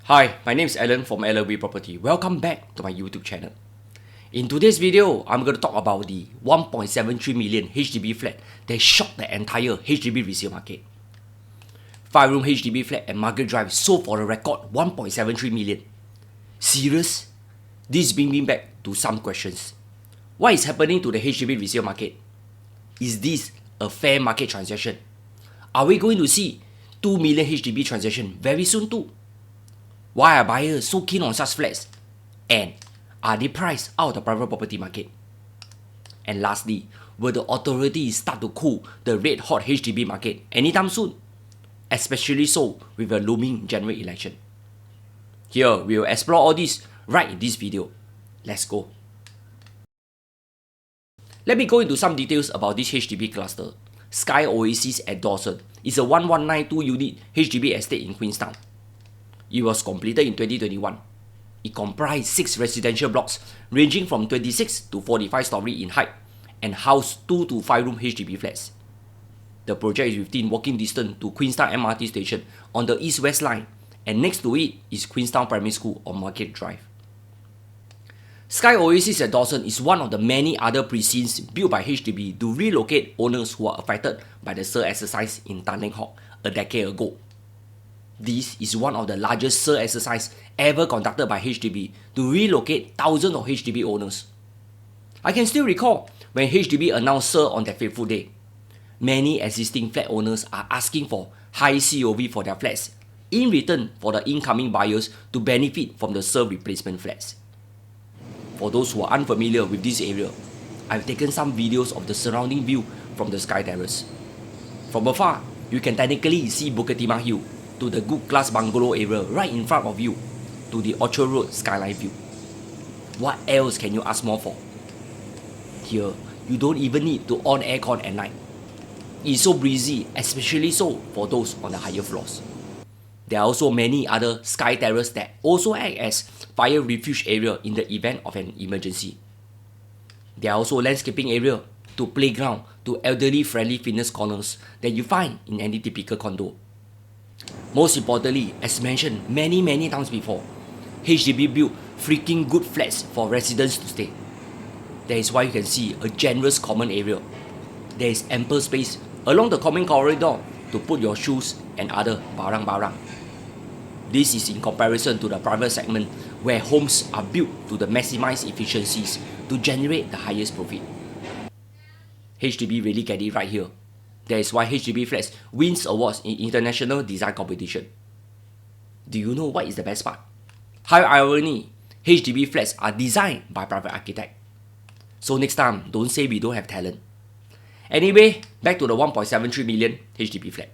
Hi, my name is Alan from LLB Property. Welcome back to my YouTube channel. In today's video, I'm going to talk about the 1.73 million HDB flat that shocked the entire HDB resale market. 5-room HDB flat at Margaret Drive sold for a record 1.73 million. Serious? This brings me back to some questions. What is happening to the HDB resale market? Is this a fair market transaction? Are we going to see 2 million HDB transaction very soon too? Why are buyers so keen on such flats? And are they priced out of the private property market? And lastly, will the authorities start to cool the red-hot HDB market anytime soon? Especially so with a looming general election. Here, we will explore all this right in this video. Let's go. Let me go into some details about this HDB cluster. Sky Oasis at Dawson is a 1192 unit HDB estate in Queenstown. It was completed in 2021. It comprised 6 residential blocks ranging from 26 to 45 story in height and housed 2 to 5 room HDB flats. The project is within walking distance to Queenstown MRT station on the east-west line, and next to it is Queenstown Primary School on Market Drive. Sky Oasis at Dawson is one of the many other precincts built by HDB to relocate owners who are affected by the SIR exercise in Tanglin Halt a decade ago. This is one of the largest SIR exercise ever conducted by HDB to relocate thousands of HDB owners. I can still recall when HDB announced SIR on that fateful day. Many existing flat owners are asking for high COV for their flats in return for the incoming buyers to benefit from the SIR replacement flats. For those who are unfamiliar with this area, I've taken some videos of the surrounding view from the Sky Terrace. From afar, you can technically see Bukit Timah Hill to the Good Class Bungalow area right in front of you, to the Orchard Road skyline view. What else can you ask more for? Here, you don't even need to on aircon at night. It's so breezy, especially so for those on the higher floors. There are also many other Sky Terrace that also act as fire refuge area in the event of an emergency. There are also landscaping area to playground to elderly friendly fitness corners that you find in any typical condo. Most importantly, as mentioned many times before, HDB built freaking good flats for residents to stay. That is why you can see a generous common area. There is ample space along the common corridor to put your shoes and other barang-barang. This is in comparison to the private segment where homes are built to the maximize efficiencies to generate the highest profit. HDB really get it right here. That is why HDB flats wins awards in international design competition. Do you know what is the best part? High irony, HDB flats are designed by private architect. So next time, don't say we don't have talent. Anyway, back to the 1.73 million HDB flat.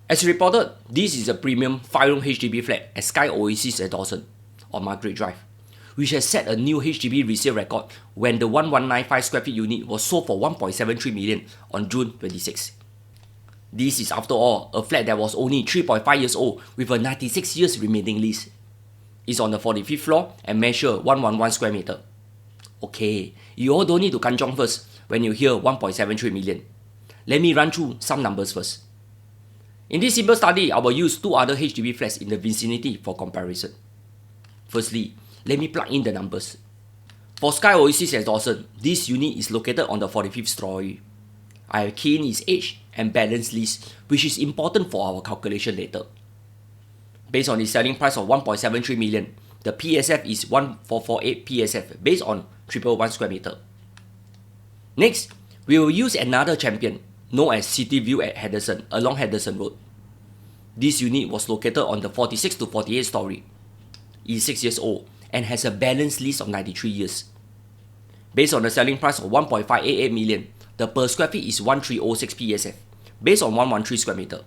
As reported, this is a premium 5-room HDB flat at Sky Oasis at Dawson on Margaret Drive, which has set a new HDB resale record when the 1195 square feet unit was sold for 1.73 million on June 26. This is after all a flat that was only 3.5 years old with a 96 years remaining lease. It's on the 45th floor and measures 111 square meter. Okay, you all don't need to kanchong first when you hear 1.73 million. Let me run through some numbers first. In this simple study, I will use 2 other HDB flats in the vicinity for comparison. Firstly, let me plug in the numbers. For Sky Oasis at Dawson, this unit is located on the 45th story. I have keyed in its age and balance lease, which is important for our calculation later. Based on the selling price of 1.73 million, the PSF is 1448 PSF based on 111 square meter. Next, we will use another champion known as City View at Henderson along Henderson Road. This unit was located on the 46 to 48 story. It is 6 years old and has a balance lease of 93 years. Based on the selling price of 1.588 million, the per square feet is 1306 PSF based on 113 square meter.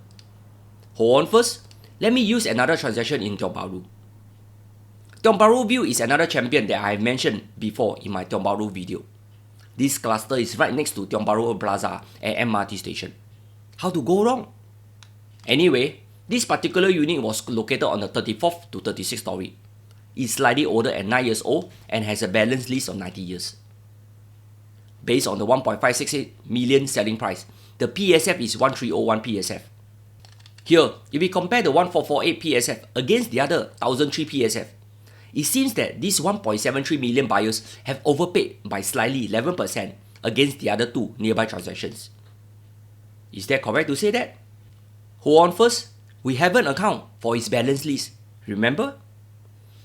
Hold on first, let me use another transaction in Tiong Bahru. Tiong Bahru View is another champion that I have mentioned before in my Tiong Bahru video. This cluster is right next to Tiong Bahru Plaza at MRT station. How to go wrong? Anyway, this particular unit was located on the 34th to 36th story. It's slightly older at 9 years old and has a balance lease of 90 years. Based on the 1.568 million selling price, the PSF is 1301 PSF. Here, if we compare the 1448 PSF against the other 1003 PSF, it seems that these 1.73 million buyers have overpaid by slightly 11% against the other two nearby transactions. Is that correct to say that? Hold on first, we haven't accounted for its balance list, remember?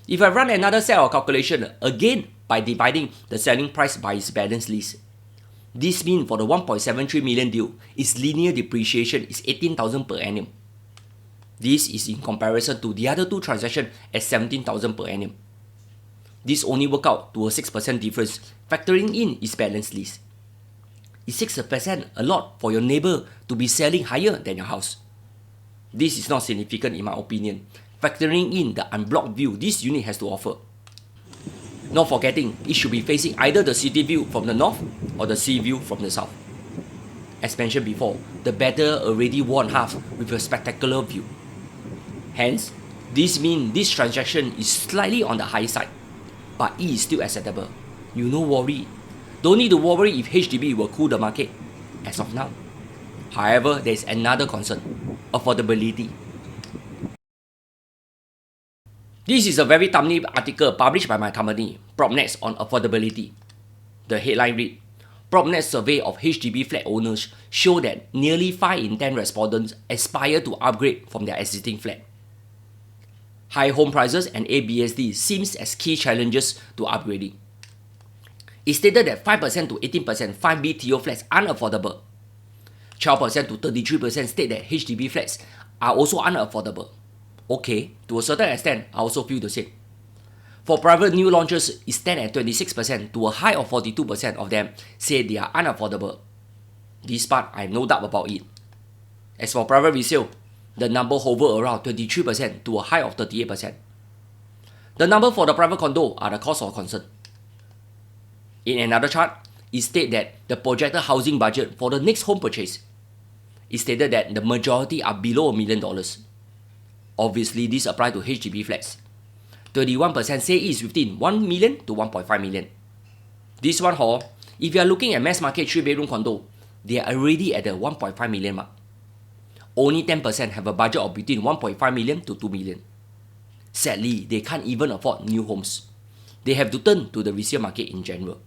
If I run another set of calculation again by dividing the selling price by its balance list, this means for the 1.73 million deal, its linear depreciation is 18,000 per annum. This is in comparison to the other two transactions at 17,000 per annum. This only works out to a 6% difference factoring in its balance list. Is 6% a lot for your neighbor to be selling higher than your house? This is not significant in my opinion, factoring in the unblocked view this unit has to offer. Not forgetting, it should be facing either the city view from the north or the sea view from the south. As mentioned before, the better already won half with a spectacular view. Hence, this means this transaction is slightly on the high side, but it is still acceptable. You no worry. Don't need to worry if HDB will cool the market as of now. However, there is another concern, affordability. This is a very timely article published by my company, PropNext, on affordability. The headline read, PropNext survey of HDB flat owners show that nearly 5 in 10 respondents aspire to upgrade from their existing flat. High home prices and ABSD seems as key challenges to upgrading. It stated that 5% to 18% find BTO flats unaffordable. 12% to 33% state that HDB flats are also unaffordable. Okay, to a certain extent, I also feel the same. For private new launches, it stands at 26% to a high of 42% of them say they are unaffordable. This part, I have no doubt about it. As for private resale, the number hover around 23% to a high of 38%. The number for the private condo are the cause of concern. In another chart, it states that the projected housing budget for the next home purchase. It stated that the majority are below $1 million. Obviously, this applies to HDB flats. 31% say it is within 1 million to 1.5 million. This one, if you are looking at mass market 3-bedroom condo, they are already at the 1.5 million mark. Only 10% have a budget of between 1.5 million to 2 million. Sadly, they can't even afford new homes. They have to turn to the resale market in general.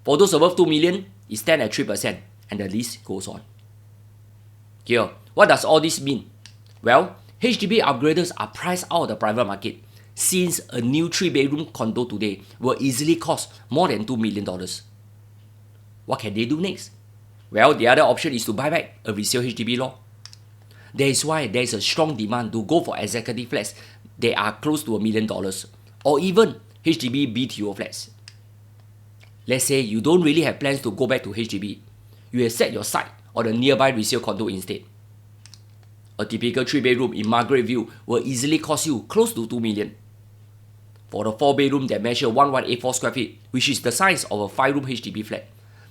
For those above 2 million, it stands at 3%, and the list goes on. Here, what does all this mean? Well, HDB upgraders are priced out of the private market, since a new 3-bedroom condo today will easily cost more than $2 million. What can they do next? Well, the other option is to buy back a resale HDB law. That is why there is a strong demand to go for executive flats that are close to $1 million, or even HDB BTO flats. Let's say you don't really have plans to go back to HDB. You have set your sight on a nearby resale condo instead. A typical 3-bedroom in Margaret View will easily cost you close to $2 million. For the 4-bedroom that measure 1184 square feet, which is the size of a 5-room HDB flat,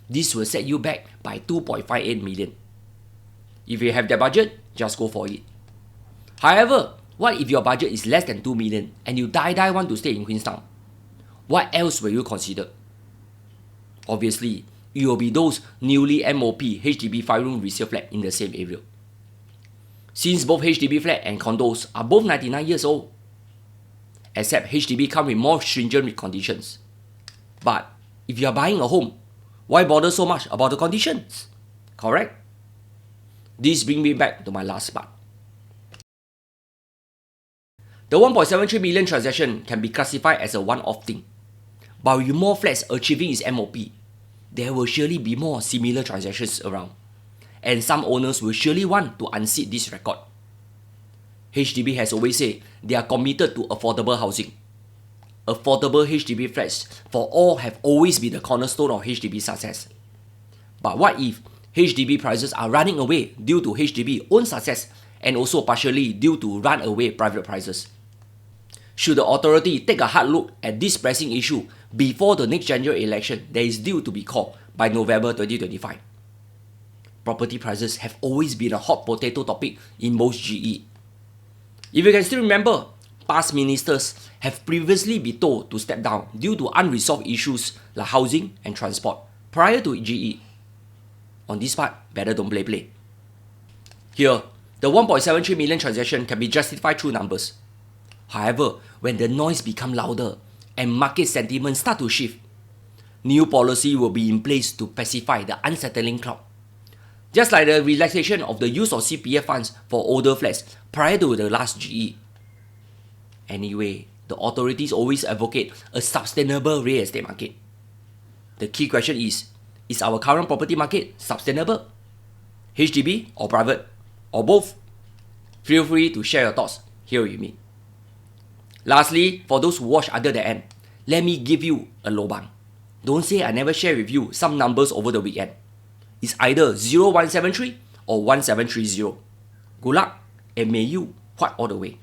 this will set you back by $2.58 million. If you have that budget, just go for it. However, what if your budget is less than $2 million and you die want to stay in Queenstown? What else will you consider? Obviously, it will be those newly MOP HDB 5-room resale flat in the same area. Since both HDB flat and condos are both 99 years old, except HDB come with more stringent conditions. But if you are buying a home, why bother so much about the conditions? Correct? This brings me back to my last part. The 1.73 million transaction can be classified as a one-off thing. But with more flats achieving its MOP, there will surely be more similar transactions around. And some owners will surely want to unseat this record. HDB has always said they are committed to affordable housing. Affordable HDB flats for all have always been the cornerstone of HDB success. But what if HDB prices are running away due to HDB own success and also partially due to runaway private prices? Should the authority take a hard look at this pressing issue before the next general election that is due to be called by November 2025? Property prices have always been a hot potato topic in most GE. If you can still remember, past ministers have previously been told to step down due to unresolved issues like housing and transport prior to GE. On this part, better don't play. Here, The 1.73 million transaction can be justified through numbers. However, when the noise become louder and market sentiment start to shift, new policy will be in place to pacify the unsettling crowd. Just like the relaxation of the use of CPF funds for older flats prior to the last GE. Anyway, the authorities always advocate a sustainable real estate market. The key question is our current property market sustainable? HDB or private? Or both? Feel free to share your thoughts here with me. Lastly, for those who watch until the end, let me give you a lobang. Don't say I never share with you some numbers over the weekend. It's either 0173 or 1730. Good luck and may you white all the way.